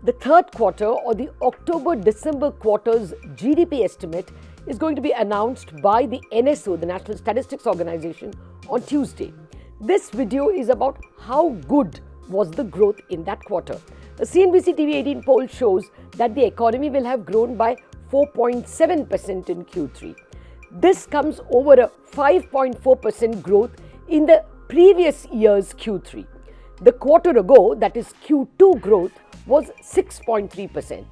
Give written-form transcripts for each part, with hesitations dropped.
The third quarter or the October-December quarter's GDP estimate is going to be announced by the NSO, the National Statistics Organization, on Tuesday. This video is about how good was the growth in that quarter. A CNBC TV18 poll shows that the economy will have grown by 4.7% in Q3. This comes over a 5.4% growth in the previous year's Q3. The quarter ago, that is Q2 growth, was 6.3%.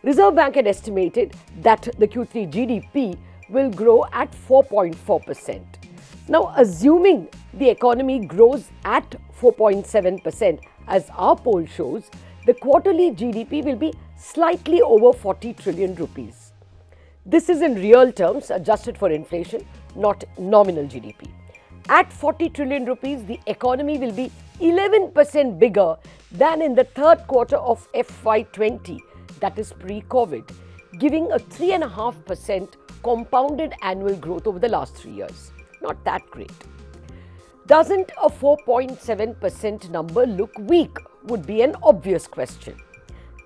Reserve Bank had estimated that the Q3 GDP will grow at 4.4%. Now, assuming the economy grows at 4.7%, as our poll shows, the quarterly GDP will be slightly over 40 trillion rupees. This is in real terms, adjusted for inflation, not nominal GDP. At 40 trillion rupees, the economy will be 11% bigger than in the third quarter of FY20, that is pre-COVID, giving a 3.5% compounded annual growth over the last 3 years. Not that great. Doesn't a 4.7% number look weak? Would be an obvious question.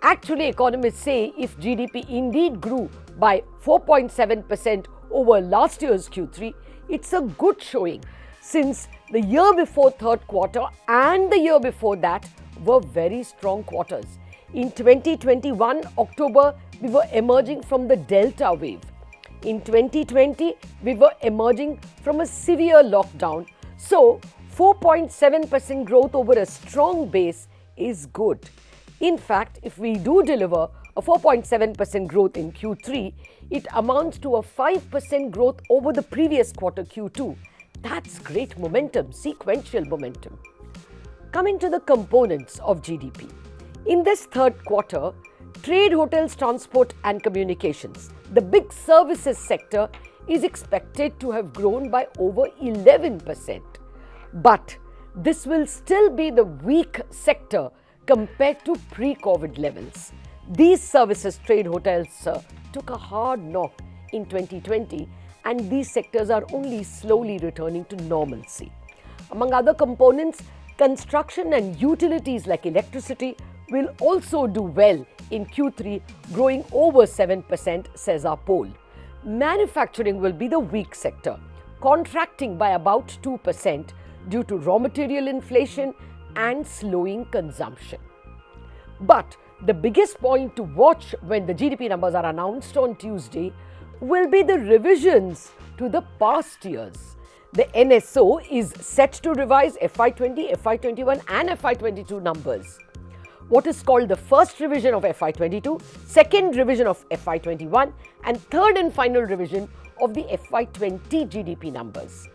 Actually, economists say if GDP indeed grew by 4.7% over last year's Q3, it's a good showing, since the year before third quarter and the year before that were very strong quarters. In 2021 October, we were emerging from the Delta wave. In 2020, we were emerging from a severe lockdown. So, 4.7% growth over a strong base is good. In fact, if we do deliver a 4.7% growth in Q3, it amounts to a 5% growth over the previous quarter Q2. That's great momentum, sequential momentum. Coming to the components of GDP. In this third quarter, trade, hotels, transport and communications, the big services sector, is expected to have grown by over 11%. But this will still be the weak sector compared to pre-COVID levels. These services, trade, hotels, took a hard knock in 2020, and these sectors are only slowly returning to normalcy. Among other components, construction and utilities like electricity will also do well in Q3, growing over 7%, says our poll. Manufacturing will be the weak sector, contracting by about 2% due to raw material inflation and slowing consumption. But the biggest point to watch when the GDP numbers are announced on Tuesday will be the revisions to the past years. The NSO is set to revise FY20, FY21 and FY22 numbers. What is called the first revision of FY22, second revision of FY21 and third and final revision of the FY20 GDP numbers.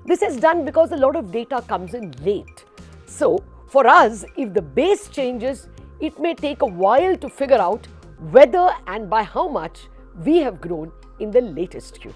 This is done because a lot of data comes in late. So, for us, if the base changes, it may take a while to figure out whether and by how much we have grown in the latest Q3.